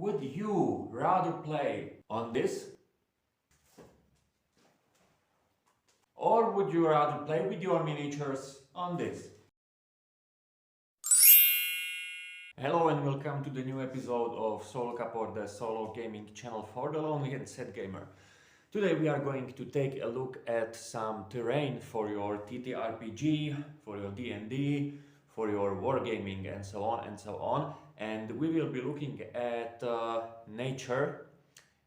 Would you rather play on this, or would you rather play with your miniatures on this? Hello and welcome to the new episode of Solokapor, the solo gaming channel for the lonely and sad gamer. Today we are going to take a look at some terrain for your TTRPG, for your D&D, for your wargaming and so on and so on. And we will be looking at nature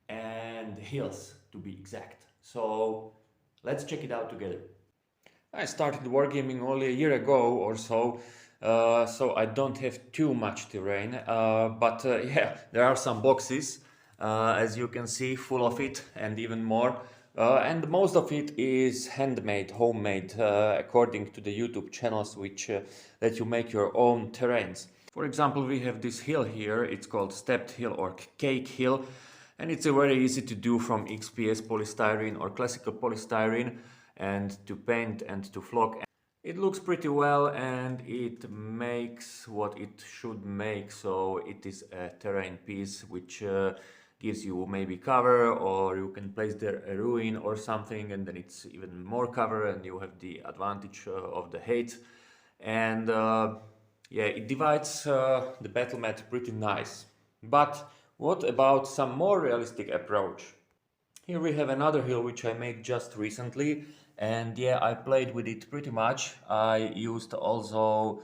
and hills to be exact. So let's check it out together. I started wargaming only a year ago or so, so I don't have too much terrain, but yeah, there are some boxes, as you can see, full of it and even more. And most of it is handmade, homemade, according to the YouTube channels which let you make your own terrains. For example, we have this hill here, it's called stepped hill or cake hill, and it's very easy to do from XPS polystyrene or classical polystyrene, and to paint and to flock. It looks pretty well and it makes what it should make, so it is a terrain piece which gives you maybe cover, or you can place there a ruin or something and then it's even more cover and you have the advantage of the height. And yeah, it divides the battle mat pretty nice. But what about some more realistic approach? Here we have another hill which I made just recently, and yeah, I played with it pretty much. I used also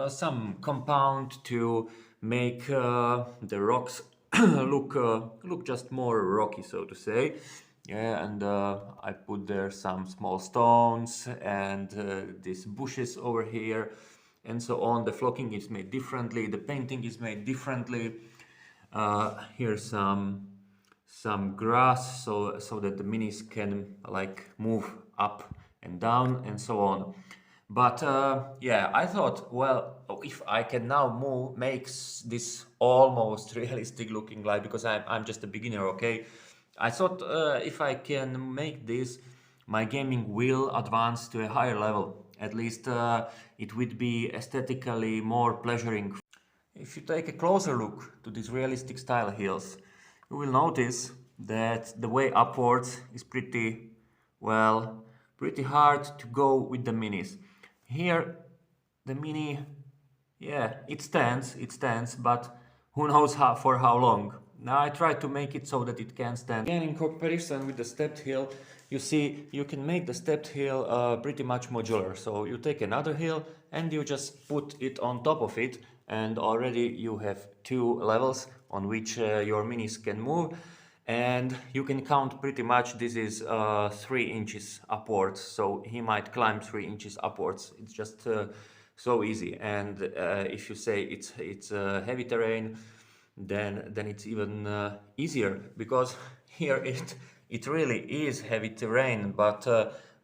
some compound to make the rocks look just more rocky, so to say. Yeah, and I put there some small stones and these bushes over here and so on. The flocking is made differently, the painting is made differently. Here's some grass so that the minis can like move up and down and so on. But yeah, I thought, well, if I can now make this almost realistic looking light, because I'm just a beginner, okay? I thought if I can make this, my gaming will advance to a higher level. At least it would be aesthetically more pleasuring. If you take a closer look to these realistic style hills, you will notice that the way upwards is pretty hard to go with the minis. Here, the mini, yeah, it stands, but who knows for how long. Now I try to make it so that it can stand. Again, in comparison with the stepped hill, you see, you can make the stepped hill pretty much modular. So you take another hill and you just put it on top of it, and already you have two levels on which your minis can move. And you can count pretty much this is 3 inches upwards, so he might climb 3 inches upwards. It's just so easy. And if you say it's heavy terrain, then it's even easier, because here it really is heavy terrain, but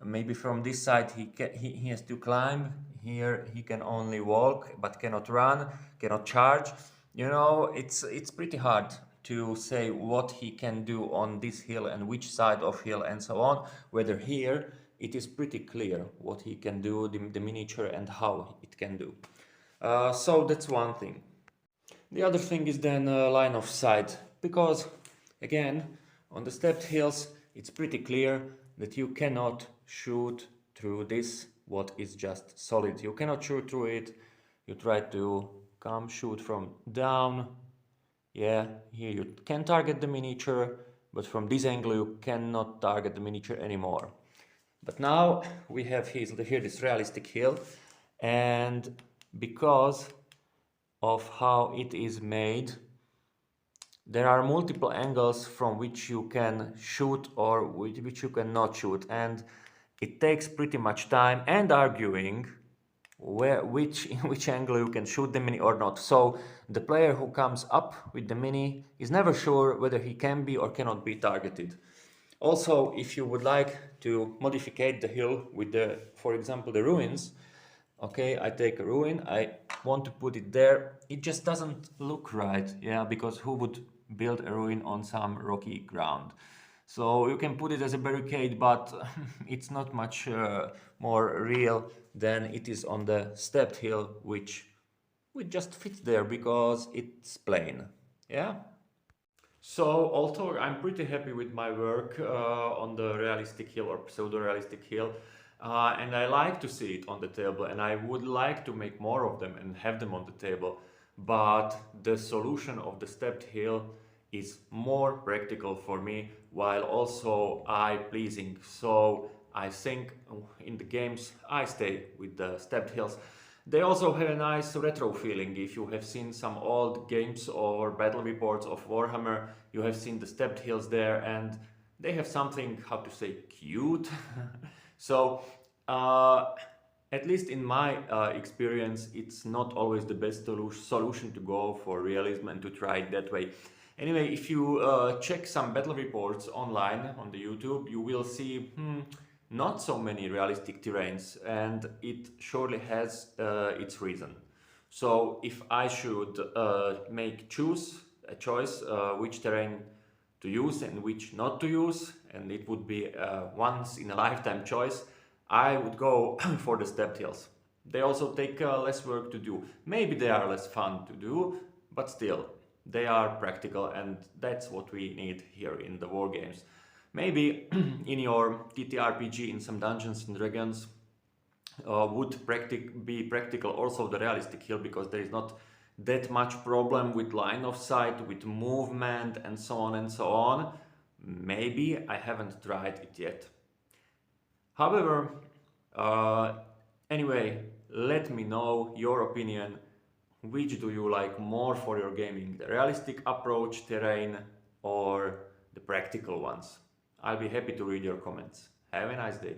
maybe from this side he has to climb. Here he can only walk but cannot run, cannot charge. You know, it's pretty hard to say what he can do on this hill and which side of hill and so on, whether here it is pretty clear what he can do, the miniature, and how it can do. So that's one thing. The other thing is then line of sight, because again, on the stepped hills it's pretty clear that you cannot shoot through this, what is just solid. You cannot shoot through it. You try to shoot from down. Yeah, here you can target the miniature, but from this angle you cannot target the miniature anymore. But now we have here this realistic hill, and because of how it is made, there are multiple angles from which you can shoot or which you cannot shoot, and it takes pretty much time and arguing in which angle you can shoot the mini or not. So the player who comes up with the mini is never sure whether he can be or cannot be targeted. Also, if you would like to modify the hill with for example, the ruins, okay, I take a ruin, I want to put it there, it just doesn't look right, yeah, because who would build a ruin on some rocky ground? So you can put it as a barricade, but it's not much more real than it is on the stepped hill, which just fits there because it's plain, yeah? So, although I'm pretty happy with my work on the realistic hill or pseudo-realistic hill, and I like to see it on the table, and I would like to make more of them and have them on the table, but the solution of the stepped hill is more practical for me, while also eye-pleasing. So I think in the games I stay with the stepped hills. They also have a nice retro feeling. If you have seen some old games or battle reports of Warhammer, you have seen the stepped hills there, and they have something, how to say, cute. So, at least in my experience, it's not always the best solution to go for realism and to try it that way. Anyway, if you check some battle reports online on the YouTube, you will see not so many realistic terrains, and it surely has its reason. So if I should choose a choice which terrain to use and which not to use, and it would be a once in a lifetime choice, I would go for the stepped hills. They also take less work to do. Maybe they are less fun to do, but still, they are practical, and that's what we need here in the war games. Maybe in your TTRPG, in some Dungeons and Dragons, would be practical also the realistic hill, because there is not that much problem with line of sight, with movement, and so on and so on. Maybe I haven't tried it yet. However, anyway, let me know your opinion. Which do you like more for your gaming? The realistic approach terrain or the practical ones? I'll be happy to read your comments. Have a nice day.